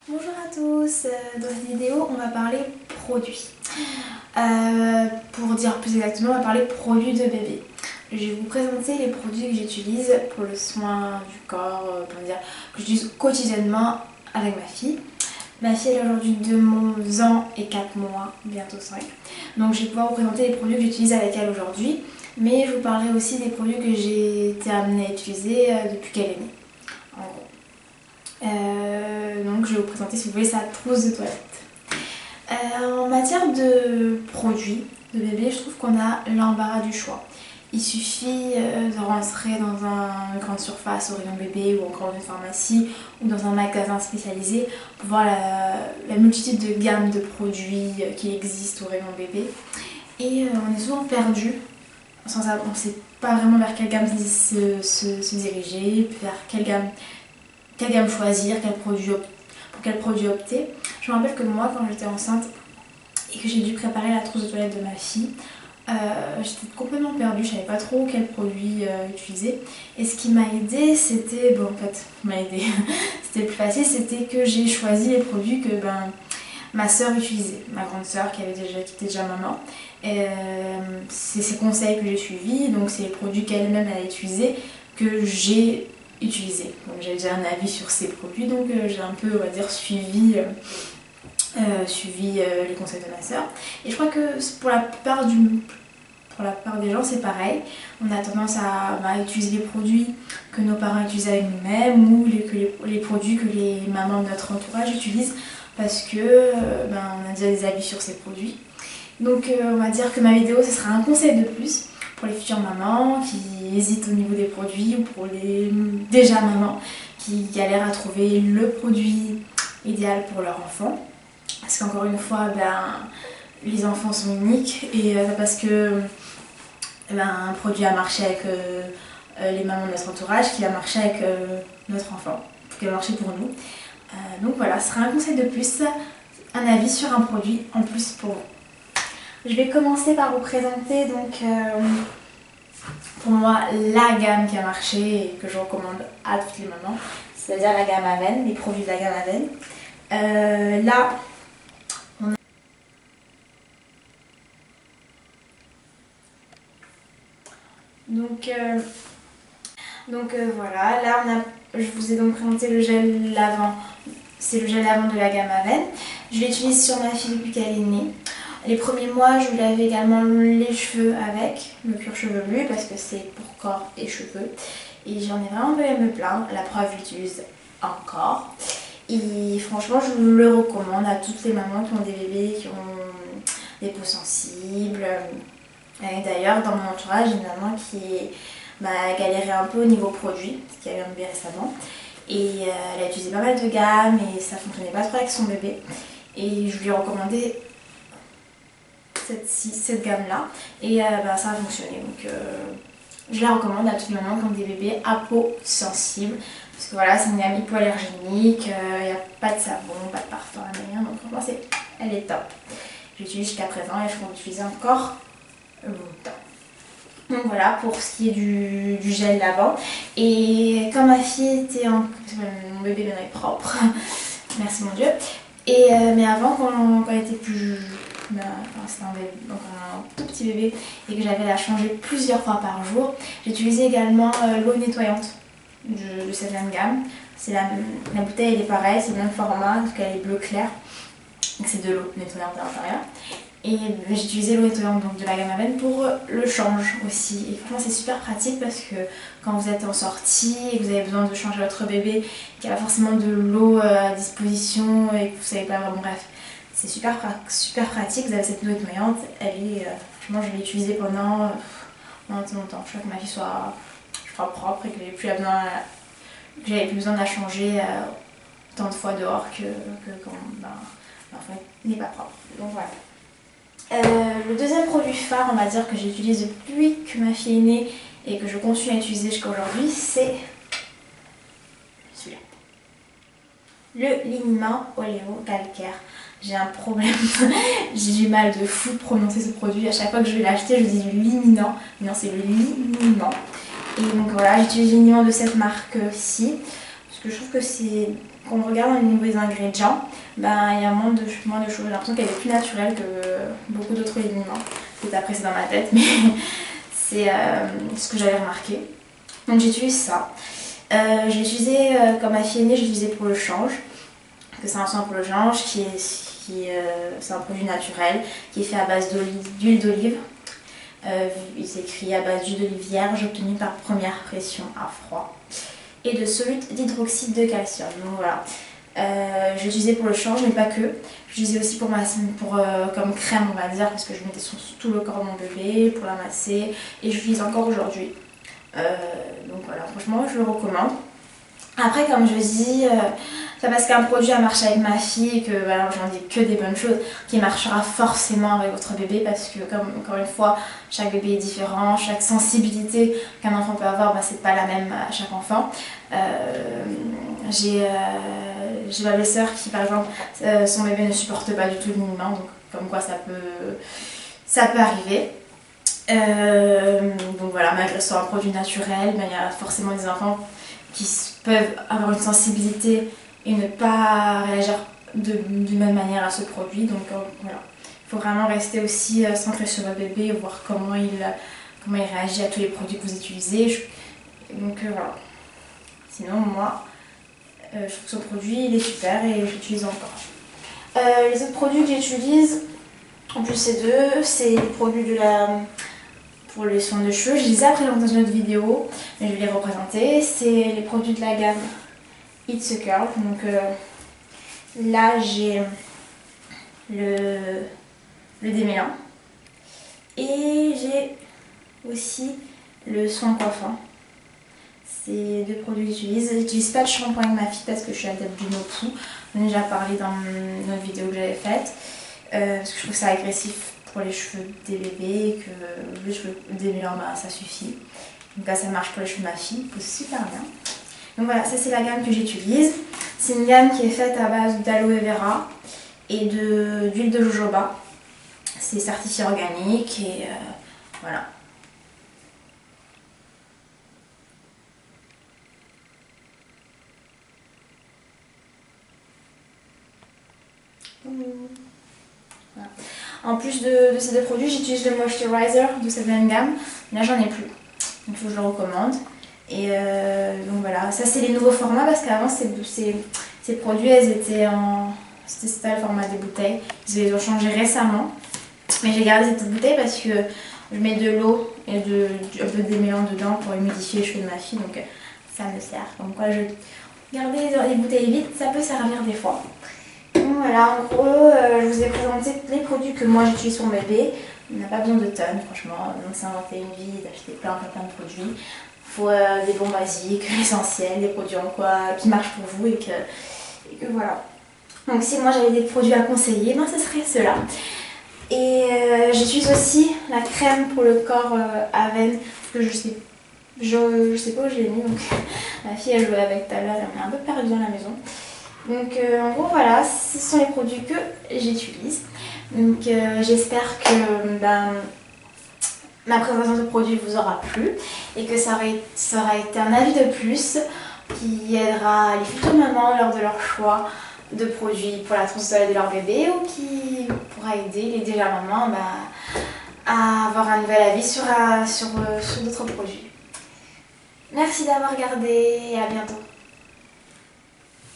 Bonjour à tous, dans cette vidéo on va parler produits. Pour dire plus exactement, on va parler produits de bébé. Je vais vous présenter les produits que j'utilise pour le soin du corps, que j'utilise quotidiennement avec ma fille. Ma fille elle a aujourd'hui 2 ans et 4 mois, bientôt 5. Donc je vais pouvoir vous présenter les produits que j'utilise avec elle aujourd'hui. Mais je vous parlerai aussi des produits que j'ai été amenée à utiliser depuis qu'elle est née. En gros. Donc je vais vous présenter, si vous voulez, sa trousse de toilette. En matière de produits de bébé, je trouve qu'on a l'embarras du choix. Il suffit de rentrer dans une grande surface au rayon bébé ou encore dans une pharmacie ou dans un magasin spécialisé pour voir la multitude de gammes de produits qui existent au rayon bébé. Et on est souvent perdu, on ne sait pas vraiment vers quelle gamme se diriger, vers quelle gamme choisir, pour quel produit opter. Je me rappelle que moi, quand j'étais enceinte et que j'ai dû préparer la trousse de toilette de ma fille, j'étais complètement perdue, je savais pas trop quel produit utiliser. Et ce qui m'a aidée, c'était, c'était le plus facile, c'était que j'ai choisi les produits que ma soeur utilisait, ma grande soeur qui était déjà maman. C'est ses conseils que j'ai suivis, donc c'est les produits qu'elle-même a utilisés que j'ai utilisé. Donc j'ai déjà un avis sur ces produits, donc j'ai un peu, on va dire, suivi les conseils de ma soeur. Et je crois que pour la plupart des gens c'est pareil. On a tendance à utiliser les produits que nos parents utilisent avec nous-mêmes ou les produits que les mamans de notre entourage utilisent parce que on a déjà des avis sur ces produits. Donc on va dire que ma vidéo ce sera un conseil de plus pour les futures mamans qui hésitent au niveau des produits ou pour les déjà mamans qui galèrent à trouver le produit idéal pour leur enfant. Parce qu'encore une fois, les enfants sont uniques et parce que un produit a marché avec les mamans de notre entourage qui va marcher avec notre enfant, qui va marcher pour nous. Donc voilà, ce sera un conseil de plus, un avis sur un produit en plus pour vous. Je vais commencer par vous présenter donc pour moi la gamme qui a marché et que je recommande à toutes les mamans, c'est-à-dire la gamme Aven, les produits de la gamme Aven. Là, on a... Donc voilà, là je vous ai donc présenté le gel lavant. C'est le gel lavant de la gamme Aven. Je l'utilise sur ma fille depuis qu'elle est née. Les premiers mois, je lui lavais également les cheveux avec le cuir chevelu parce que c'est pour corps et cheveux. Et j'en ai vraiment pas à me plaindre. La preuve, je l'utilise encore. Et franchement, je le recommande à toutes les mamans qui ont des bébés, qui ont des peaux sensibles. Et d'ailleurs, dans mon entourage, j'ai une maman qui a galéré un peu au niveau produit, ce qui a eu un bébé récemment. Et elle a utilisé pas mal de gammes et ça fonctionnait pas trop avec son bébé. Et je lui ai recommandé cette gamme là et ça a fonctionné. Donc je la recommande à toutes les mamans qui ont des bébés à peau sensible. Parce que voilà, c'est une gamme hypoallergénique, il n'y a pas de savon, pas de parfum, rien. Donc franchement, elle est top. J'utilise jusqu'à présent et je compte l'utiliser encore longtemps. Donc voilà pour ce qui est du gel lavant. Et quand ma fille était mon bébé maintenant est propre, merci mon Dieu. Et mais avant, quand elle était plus c'était un tout petit bébé et que j'avais à la changer plusieurs fois par jour, j'utilisais également l'eau nettoyante de cette même gamme. La bouteille elle est pareille, c'est le même format, en tout cas elle est bleu clair. Donc c'est de l'eau nettoyante à l'intérieur. Et j'utilisais l'eau nettoyante donc de la gamme Aven pour le change aussi. Et franchement c'est super pratique parce que quand vous êtes en sortie et que vous avez besoin de changer votre bébé, qu'il n'y a pas forcément de l'eau à disposition et que vous savez pas vraiment, bref. C'est super pratique, vous avez cette eau nettoyante, franchement je l'ai utilisée pendant longtemps. Je crois que ma fille soit propre et que j'avais plus besoin de la changer tant de fois dehors que quand l'enfant n'est pas propre. Donc voilà. Le deuxième produit phare, on va dire, que j'utilise depuis que ma fille est née et que je continue à utiliser jusqu'à aujourd'hui, c'est celui-là. Le liniment Oléo calcaire. J'ai un problème, j'ai du mal de fou de prononcer ce produit. À chaque fois que je vais l'acheter, je dis du liminant. Non, c'est le liniment. Et donc voilà, j'utilise le liniment de cette marque-ci. Parce que je trouve que c'est, quand on regarde au niveau des ingrédients, ben, il y a moins de choses. J'ai l'impression qu'elle est plus naturelle que beaucoup d'autres aliments. Peut-être après c'est dans ma tête, mais c'est ce que j'avais remarqué. Donc j'utilise ça. J'ai utilisé, comme ma fille aînée, j'ai utilisé pour le change. Que c'est un soin pour le change c'est un produit naturel qui est fait à base d'huile d'olive. Il s'écrit à base d'huile d'olive vierge obtenue par première pression à froid et de solute d'hydroxyde de calcium. Donc voilà, j'ai utilisé pour le change mais pas que. J'ai utilisé aussi pour comme crème, on va dire, parce que je mettais sur tout le corps de mon bébé pour la masser et je l'utilise encore aujourd'hui. Donc voilà, franchement je le recommande. Après, comme je dis, c'est parce qu'un produit a marché avec ma fille et que voilà, j'en dis que des bonnes choses, qui marchera forcément avec votre bébé parce que, comme encore une fois, chaque bébé est différent, chaque sensibilité qu'un enfant peut avoir, bah, c'est pas la même à chaque enfant. J'ai ma belle-sœur qui, par exemple, son bébé ne supporte pas du tout le liniment, donc comme quoi ça peut arriver. Donc voilà, malgré que ce soit un produit naturel, il y a forcément des enfants qui peuvent avoir une sensibilité et ne pas réagir d'une même manière à ce produit. Donc voilà, il faut vraiment rester aussi centré sur votre bébé et voir comment il réagit à tous les produits que vous utilisez. Donc voilà. Sinon moi, je trouve que ce produit il est super et j'utilise encore. Les autres produits que j'utilise, en plus c'est des produits pour les soins de cheveux. Je les ai présentés dans une autre vidéo, mais je vais les représenter. C'est les produits de la gamme It's a Curl. Donc là j'ai le démêlant et j'ai aussi le soin coiffant. C'est deux produits que j'utilise. J'utilise pas de shampoing avec ma fille parce que je suis adepte du no-poo. J'en ai déjà parlé dans une autre vidéo que j'avais faite parce que je trouve ça agressif pour les cheveux des bébés, que les cheveux démêlants, bah, ça suffit. Donc là ça marche pour les cheveux de ma fille, c'est super bien. Donc voilà, ça c'est la gamme que j'utilise. C'est une gamme qui est faite à base d'aloe vera et d'huile de jojoba. C'est certifié organique et voilà. Voilà. En plus de ces deux produits, j'utilise le moisturizer de cette même gamme. Là, j'en ai plus. Donc, il faut que je le recommande. Et donc voilà, ça c'est les nouveaux formats parce qu'avant, ces produits, c'était le format des bouteilles. Ils les ont changé récemment. Mais j'ai gardé cette petite bouteille parce que je mets de l'eau et un peu de démêlant dedans pour humidifier les cheveux de ma fille. Donc, ça me sert. Donc, quoi, garder les bouteilles vides, ça peut servir des fois. Donc voilà, en gros, je vous ai présenté les produits que moi j'utilise pour bébé. On n'a pas besoin de tonnes, franchement. Donc c'est inventer une vie, d'acheter plein de produits. Il faut des bons basiques, l'essentiel, des produits qui marchent pour vous et que voilà. Donc si moi j'avais des produits à conseiller, ben ce serait ceux-là. Et j'utilise aussi la crème pour le corps Aven, parce que je sais pas où je l'ai mis, donc ma fille a joué avec tout à l'heure, elle m'a un peu perdue dans la maison. Donc en gros voilà, ce sont les produits que j'utilise. Donc j'espère que ma présentation de produits vous aura plu et que ça aura été un avis de plus qui aidera les futures mamans lors de leur choix de produits pour la transition de leur bébé ou qui pourra aider les déjà mamans à avoir un nouvel avis sur d'autres produits. Merci d'avoir regardé et à bientôt.